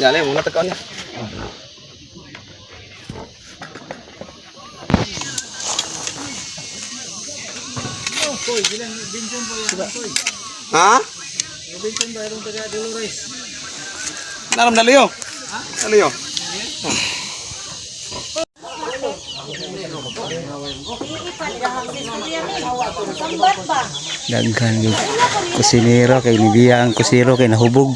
Nyala muna tekan ya. Ha? Naram daliyo. Daliyo. Daghan yung kusinero kay nibiya ang kusiro kay nahubog.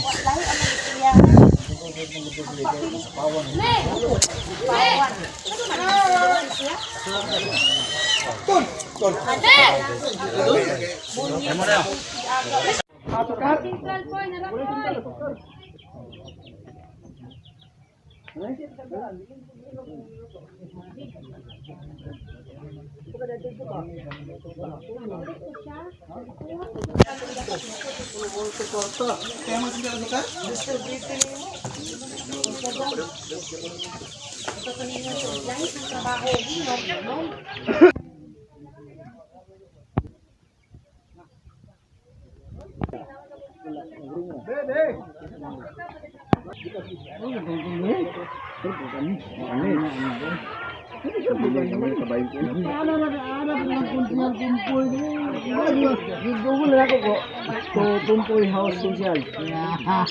Tumpoy house social.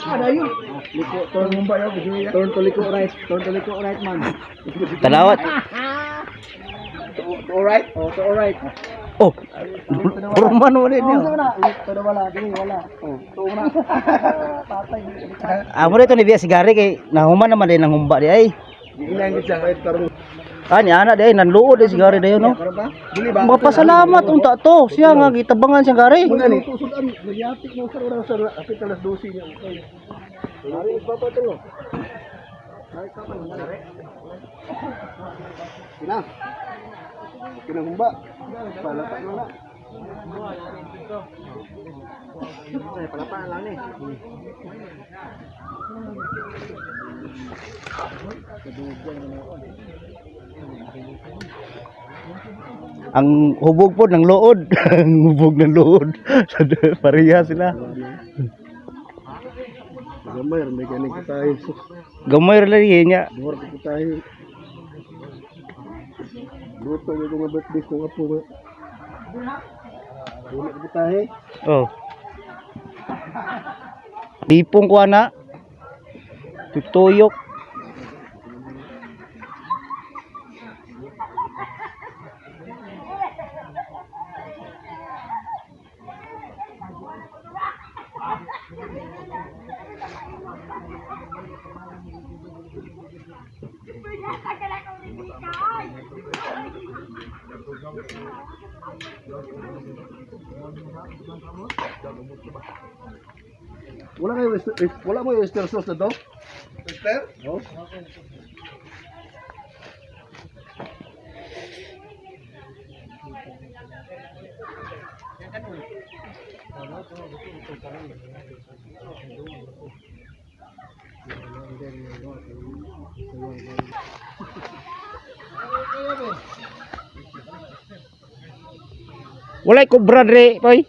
Ada yun. Liko, turn to liko right. Turn to liko right man. Talawat. To right? Oh, to right. Oh. Roman wala niyo. Todo wala, dili wala. Oh, to na. Patay. Amo dito nibiya sigari kay nahuman naman din ang humba di ay. Ilang gid sa right karon. Ani ana di ay nanluod di sigari dayon no. Dili ba? Mapasalamat unta to. Siya nga gitabangan siya gari. Muna ni tusudan, nagyapik mo sa oras sa apit alas 12 niya. Ari pa pa to. Ay ka man ngare. Sina. Kinahumba. Palapa na na. Ay palapa lang ni. Ang hubog po ng lood. Ang hubog ng lood. Pareha sila. Gamay may ganing tayo. Gamay ra lagi niya. Duwar ko tayo. Luto ko nga birthday ko nga po. Dula ko tayo. Oh. Tipong ko ana. Tutuyok. Wala mo yung oyster sauce na to? Oyster? Oo. Walay kubra dre, toy.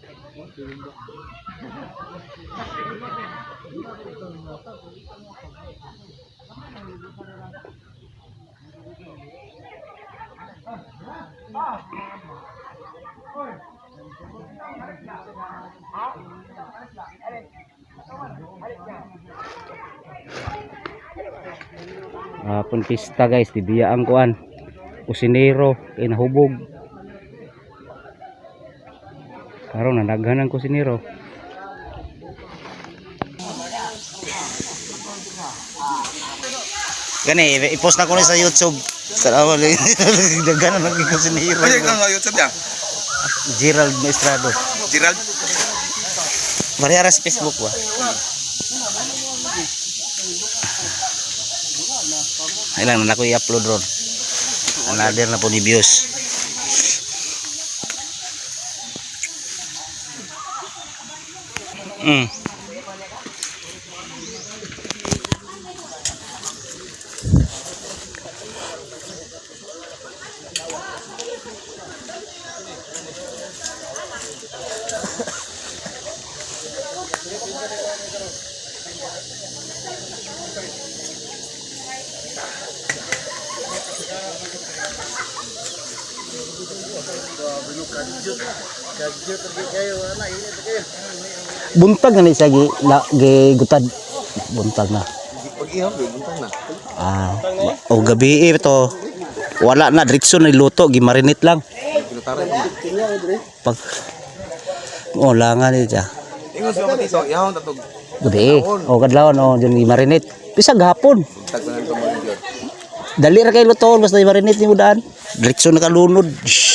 Pun pista guys, dibiya ang kuan. Kusinero kay nahubog. Karon nadaghan ang kusinero. Gani i-post na ko sa YouTube. Salamat. Daghan ang kusinero. Ay, ang YouTube ya. Gerald Maestrado. Gerald. Mariara sa Facebook ba? Ay lang na ko i-upload ron. Another na po ni views. Buntag na ni siya gutad. Buntag na. Pag-ihaw, buntang na. O gabi ito. Wala na diretso na luto, gimarinate lang. Pinutaran mo. Pag langan ni siya. Ingon siya pati so, ihawon tatog. Gabi. O kadlawon o diyan gimarinate. Bisag hapon. Buntag na nito mo yun. Dali ra kay luto basta i-marinate ni daan. Diretso na kalunod,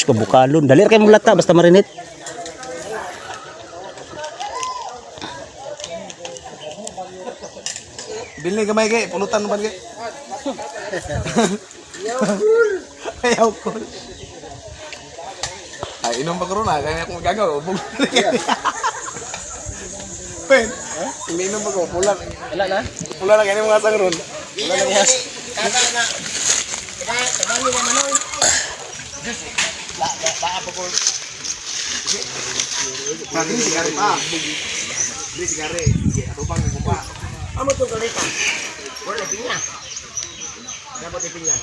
kabukalon. Dali ra kay mulata basta marinate. Bilin gamay kay, pulutan mo ba kay? Ayaw cool. Ay, inom pa ko ron ha, kaya akong magagawa, ubog. Pen, ininom pa ko, pula. Wala na? Pula na, kaya mga asang ron. Wala na yes. Kata na. Tabali na manoy. Pati ni sigari pa. Ni sigari. Ako pang gupa. Amo to kalita. Wala pinya. Dapat pinya.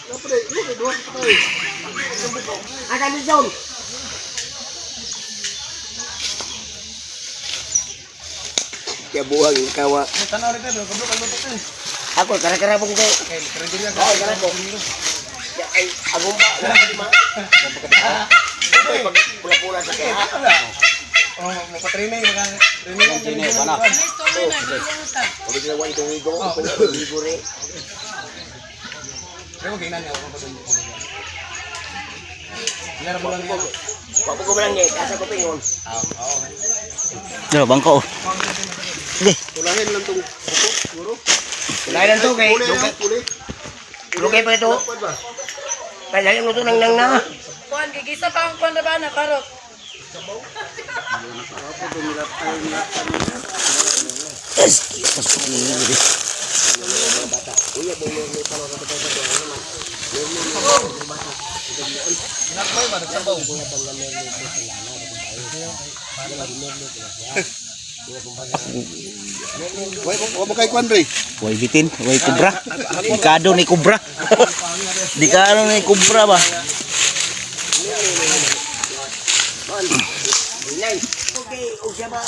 Dapat eh, ini dua kali. Akan di zone. Kaya buhang yung kawa. Tanaw rin tayo, kablo kalbo to. Ako kara-kara pong kay. Kaya diri ako. Oh, kara ko. Ay, agumba na lima. Pula-pula sa kaya. Oh, mapatraining mga training mana. Pwede ginawa itong ligo. Ligo rin. Pero kainan niya ako pa dun. Yara mo lang yan. Wapo ko lang niya. Kasa ko pingon. Dalo bangko. Sige. Tulahin lang tong buko, siguro. Kulay lang to kay. Lugay pa ito. Kaya yung luto nang na. Kuan gigisa pa ang kuan na ba na karot. Wait, mo kay Kwan, Ray. Way bitin, way kubra. Dikado ni kubra. Dikado ni kubra ba? Okay, okay ba?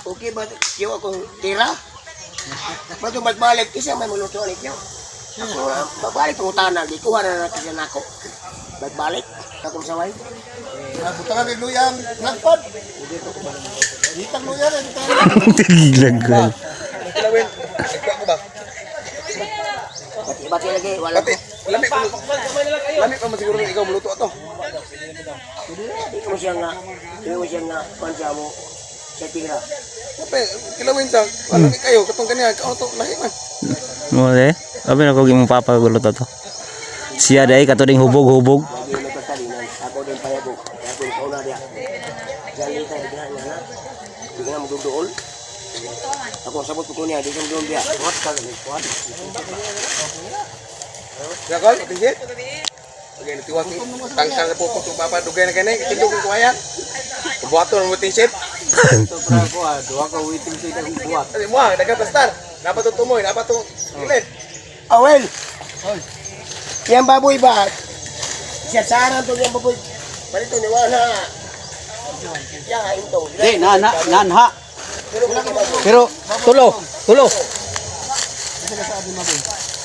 Okay ba? Kiyo akong tira? Bago magbalik, isa may muluto ulit yun. Ako, magbalik ang utana, di kuha na natin yan ako. Magbalik, akong saway. Butangan kay Luyang nagpad. Ditang Luyang eh. Tigilan ko. Kilawin. Ikaw ko ba? Bati lagi, wala ko. Lamig pa. Lamig pa man siguro ikaw muluto ato. Hindi mo siya nga, pansya mo, sa tira. Kape, kilawin sa. Lamig kayo katong kaniya, kao to lahi man. Mo de. Abi na ko gimong papagulo to. Siya dai katuding hubog-hubog. Hindi na pagkalinan, ako din payabog. Kaya ako yung kauna diya. Diyan lita, di na na. Di ka na magduduol. Ako ang sabot ko niya, di ka magduduol diya. What ka ganit? What? Yakal, tingit. Okay, natiwag ni tangkang na po kung papadugay na kanay, itindog ko kumayan. Buhato ng waiting shed. Ito pra ko duha ka waiting sa itang buhat. Kasi mo, dagat pastar. Dapat to tumoy, dapat to kilid. Awel! Yang baboy ba? Siya sarang to yung baboy. Palito ni wala. Yang ito. Nanha. Pero tulo.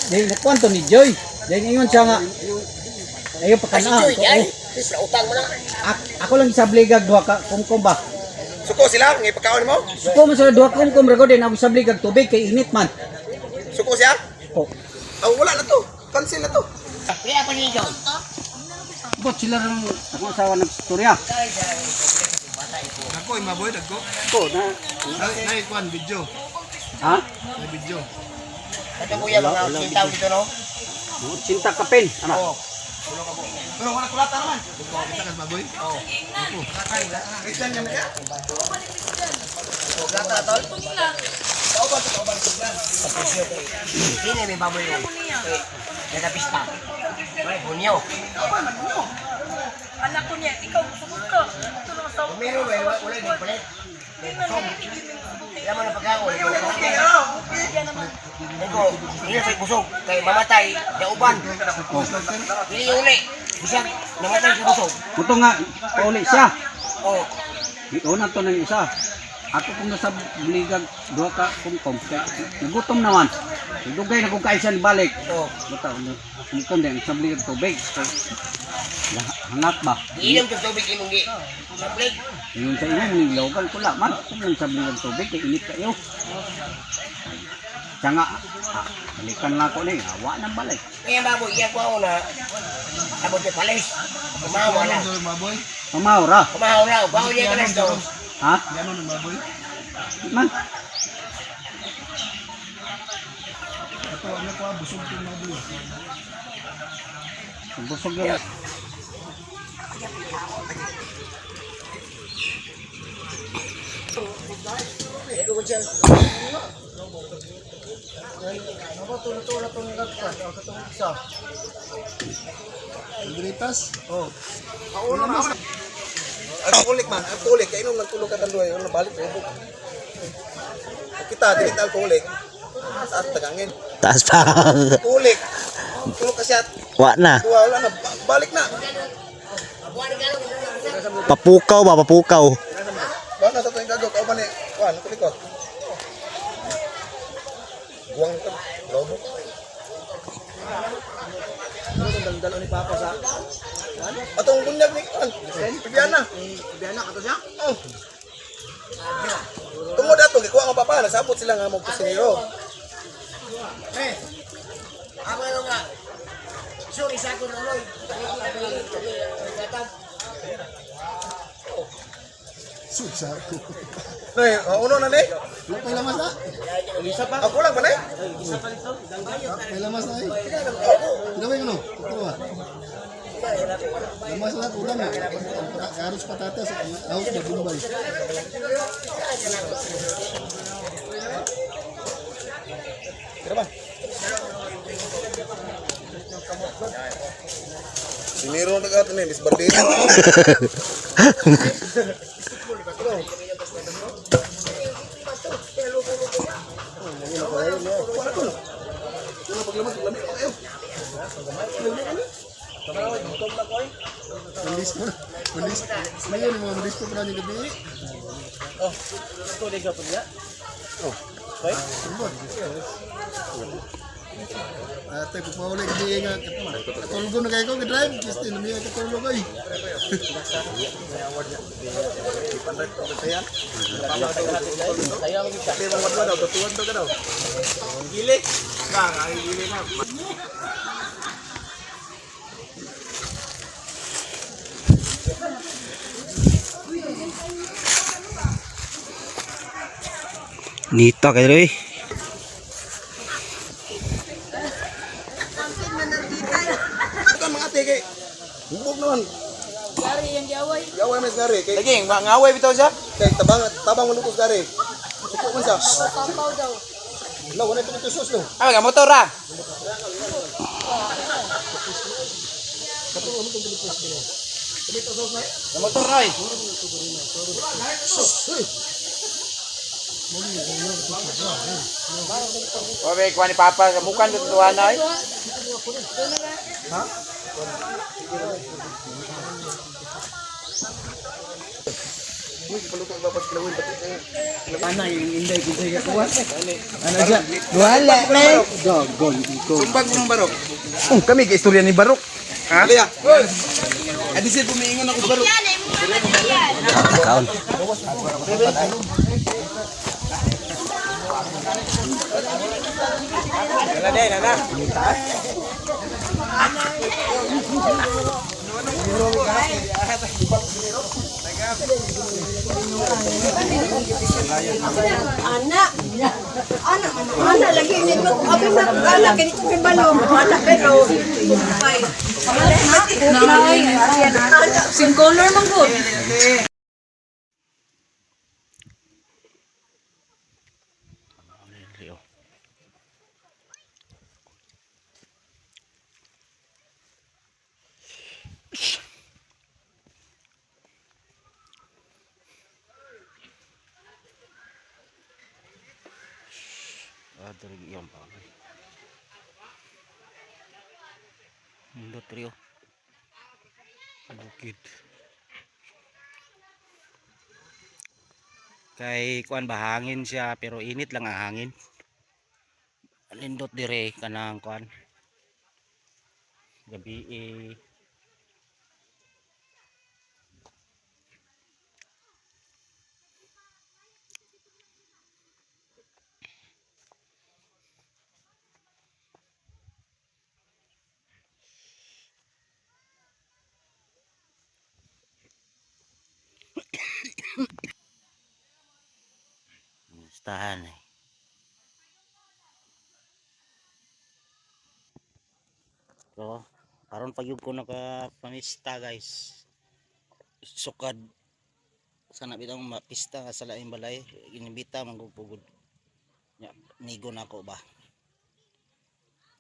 Dahil nakuan to ni Joy. Dahil ngayon siya nga. Ayaw pa Kasi kana. Joy, ay. Sa utang mo na. Ako lang isabligag duha ka kumkum ba. Suko sila, ngay pagkaon mo. Suko man sa duha kumkum rago din ako isabligag tubig kay init man. Suko siya. Oh. Oh, wala na to. Cancel na to. Kaya pa ni Joy. Bot sila ring ako asawa ng storya. Ako, imaboy, dagko. Ko na. Naikuan, video. Ha? May video. Ito kuya, mga sitaw dito no? Cinta kapin. Ano? Pero wala kulata naman. Kita kan baboy? Oo. Kristian ka na kaya? Gata tol. Sini may baboy mo. Gata pista. Bunyo. Anak ko niya, ikaw gusto ko. Ito lang sa Meron ba? Wala din pala. Alam mo na pagkaon. Iko, hindi sa busog. Kay mamatay, dauban. Hindi uli. Bisag, namatay sa busog. Ito nga, pauli siya. Oh, Una to ng isa. Ako kung nasa buligag, duha ka kumkom. Nagutom naman. Dugay na kung kaisa ni balik. oh. Bata, kumkom din sa buligag tubig. So, hangat ba? Iinom ka tubig imong gi. Sablig. Yung sa inyo, nilawagan ko lang. Man, kung yung sa buligag tubig, kay init kayo. Siya nga, balikan lang ko na yun. Awa ng balik. Kaya baboy, iya ko na. Abot ni palis. Kumahaw na. Pamaura. Kumahaw na. Bawo niya ka na ito. Ha? Man. Busog yun. Ang kulik man, ang kulik. Kaya nung nagtulog ka tanduay, yung nabalik, ubok. Kita, dinit ang kulik. At tagangin. Taas pa. Kulik. Tulog ka siya. Wa na. Tuwa, wala na. Balik na. Papukaw ba, papukaw. Baka na ito yung gagaw. Kauban eh. Kuhan, kulikot. Guwang ka. Lobo. Atong bunyag ni Kuhan. Ibiana. Ibiana, kato siya? Oo. Tungod ato, gikuha nga papa. Nasabot sila nga magpusiniro. Ako yung nga. Sorry sa ako nuloy. Noy, uno na ni? May lamas na? Ako lang pa na eh. May lamas na eh. Pinamay ko no? Ito ba? Lamas na ulam na. Karus patatas. Ahos na bumbay. Kira ba? Siniro na ka ito Miss Bardina. Malis ko. Malis. Ngayon mga malis ko pa rin gabi. Ate, pagpawala hindi nga katulog na kayo ko, ka-drive. Kasi namiya katulog ay. Nito kayo rin. Ito mga ate kay. Bubog naman. Gari yang diaway. Gaway mas gari kay. Lagi, ngaway bitaw siya. Kay tabang malutos gari. Suko man siya. Sampaw daw. Wala, wala ito sus no. Ay, ka motor ra. Ka motor ra. Obe, kuha ni Papa, kamukan dito tuwa na eh. Ana yung inday kinday ka kuha. Ano siya? Wala na. Go. Sumbag mo ng barok. Kami ka istorya ni Barok. Ha? Liya. Adi siya pumiingon ako barok. Kaon. Wala din, ana. Anak lagi ni mo. Abi na anak kini ko balong. Anak pero. Ay. Sing color man good. Dari iyong pa. Mundo trio. Bukid. Kay kuan ba hangin siya pero init lang ang hangin. Lindot dire kanang kuan. Gabi Listahan eh. So, karon pag yug ko nakapamista guys. Sukad sana bitang mapista nga sa laing balay, inimbita manggugpugod. Nya nigo nako ba.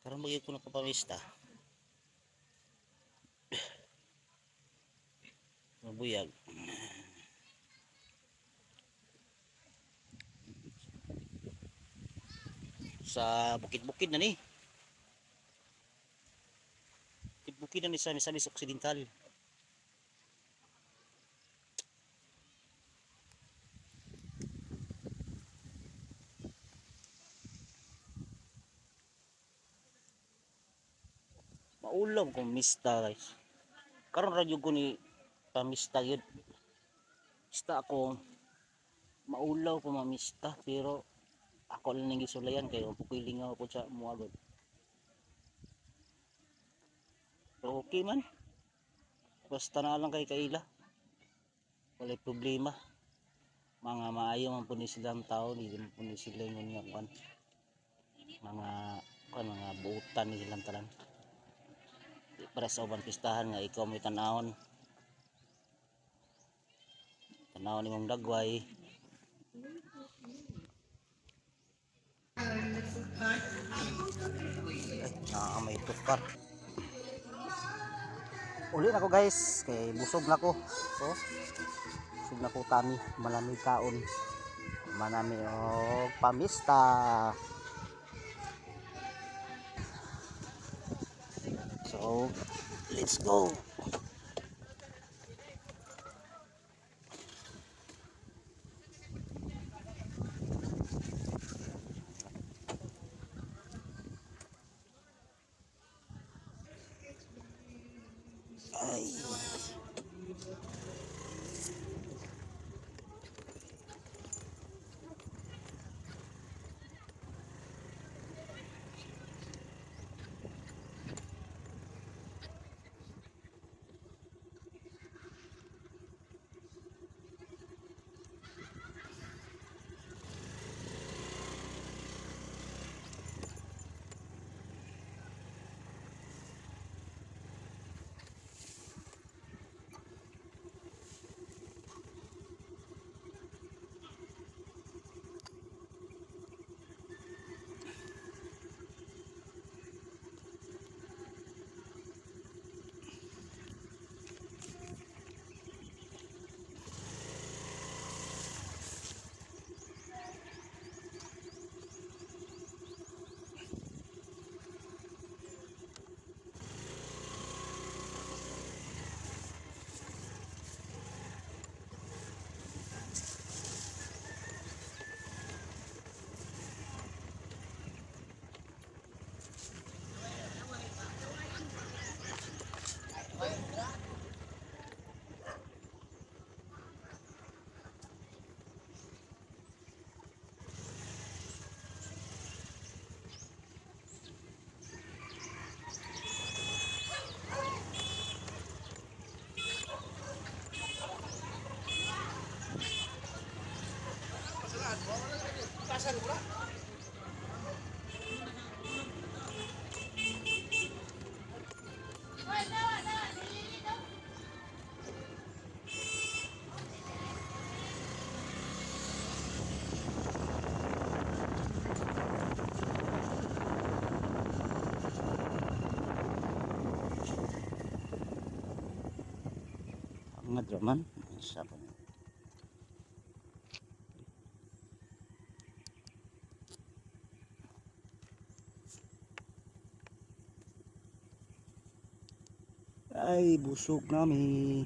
Karon pag yug ko nakapamista. Mabuyag. Sa bukid-bukid na ni. Bukid na ni sa Misamis Occidental. Maulam kung mista guys. Karon ra jud ko ni pamista yun. Mista ako maulaw ko mamista pero ako lang nang gisulayan kay pukilingaw ko sa muagod. So okay man. Basta na lang kay kaila. Wala problema. Mga maayo man po ni silang tao, hindi man po ni sila yung mga buutan ni silang tanan. Para sa ubang pistahan nga ikaw may tanawon. Tanawon ni mong dagway. May tukar. Uli na ko guys, kay busog na ko. So, busog na ko tani, malamig kaon. Manami pamista. So, let's go. Ay. Ang draman siapa? Ay Ay, busog nami.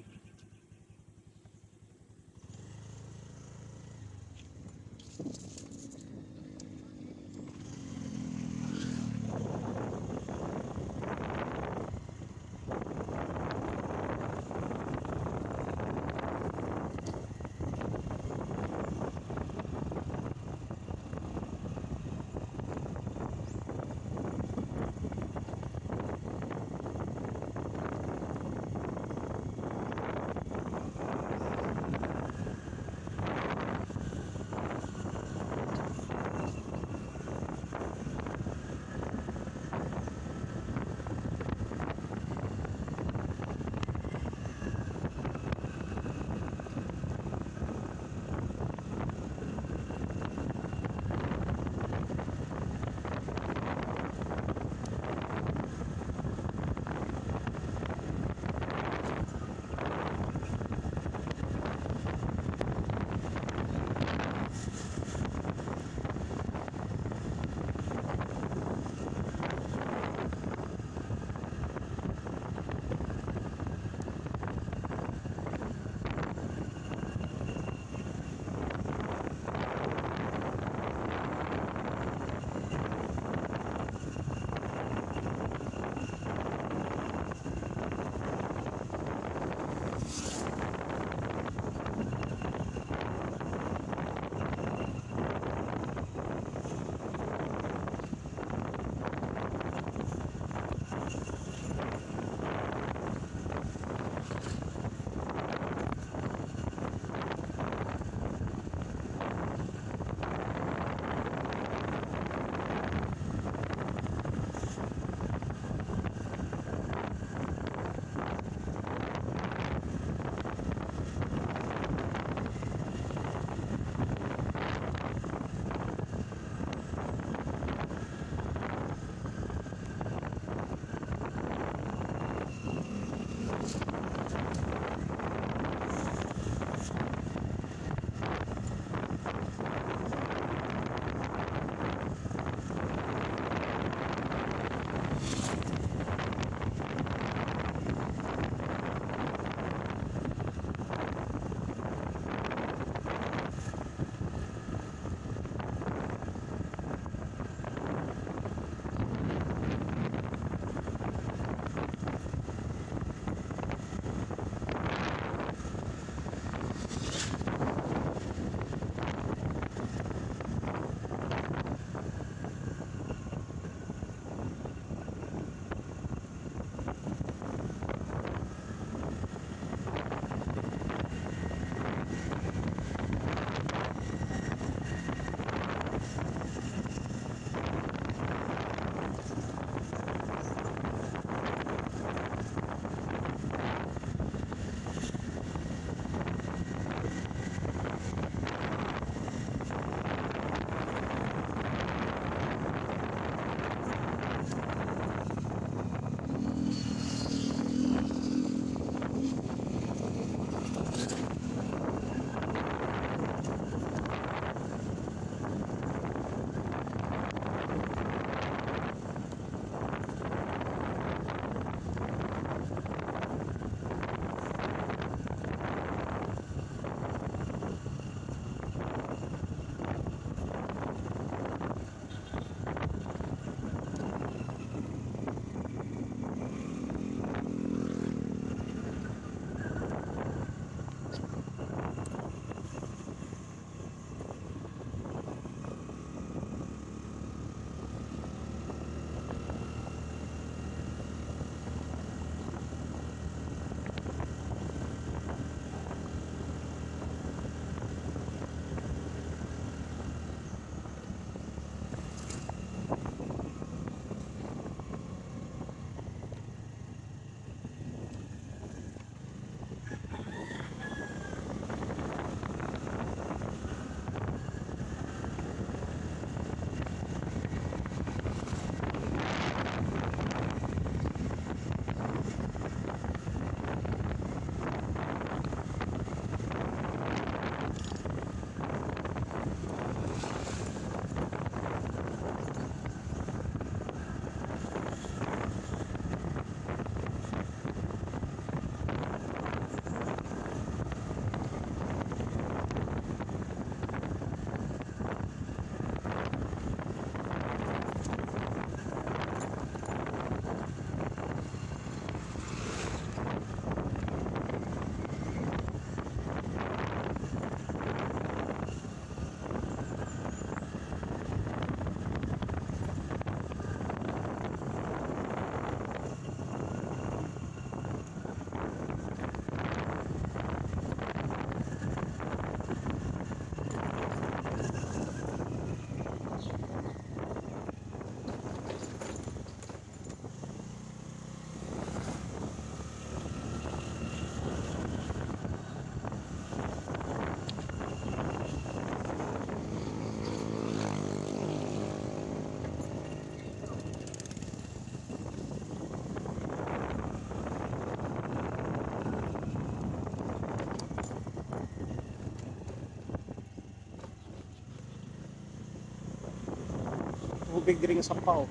tubig diri nga sampaw.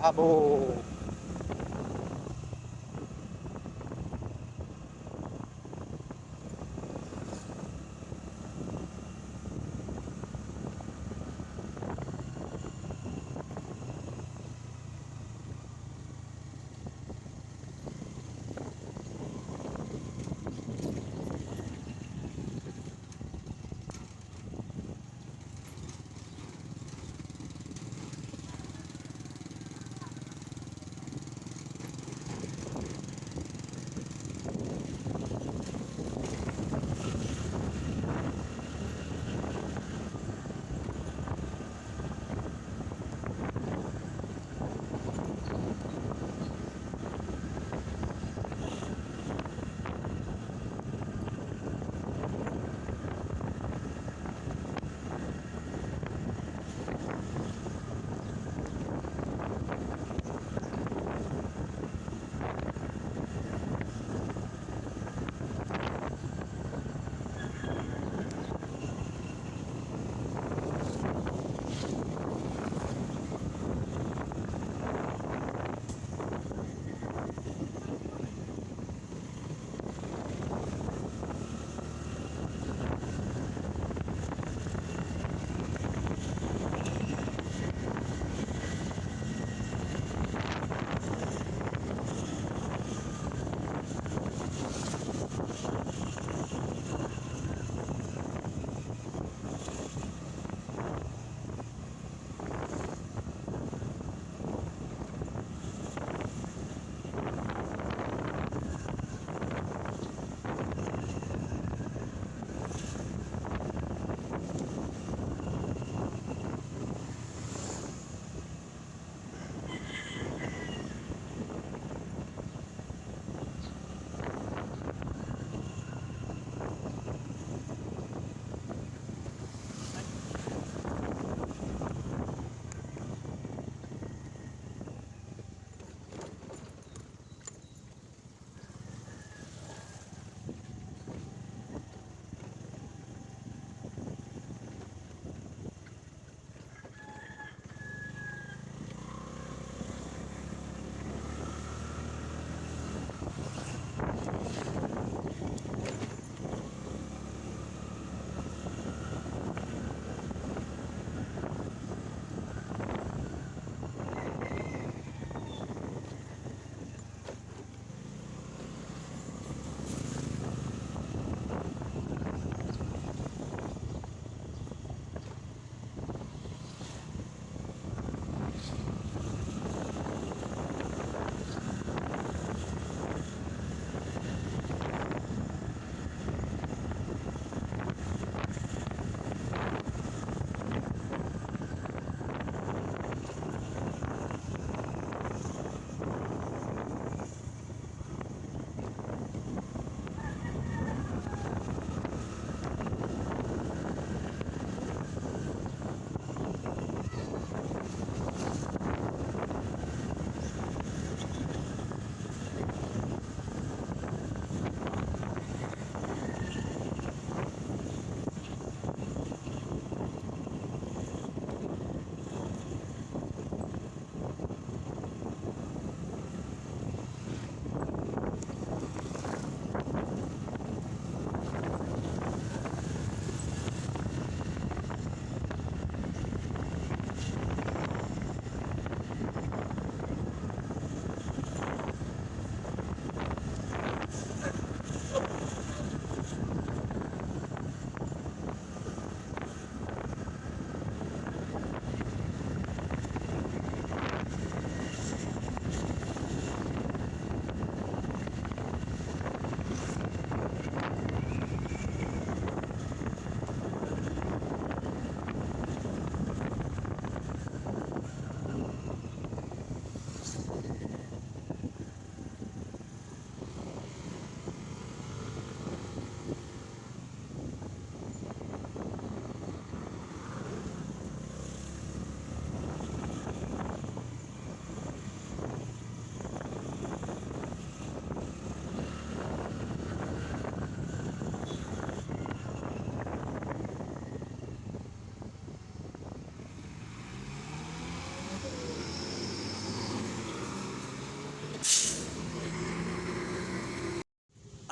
Abo.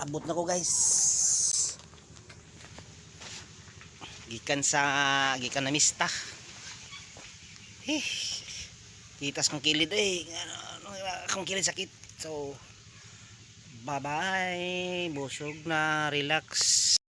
abot na ko guys. Gikan na mista. Kitas kong kilid akong kilid sakit. So bye bye, busog na, relax.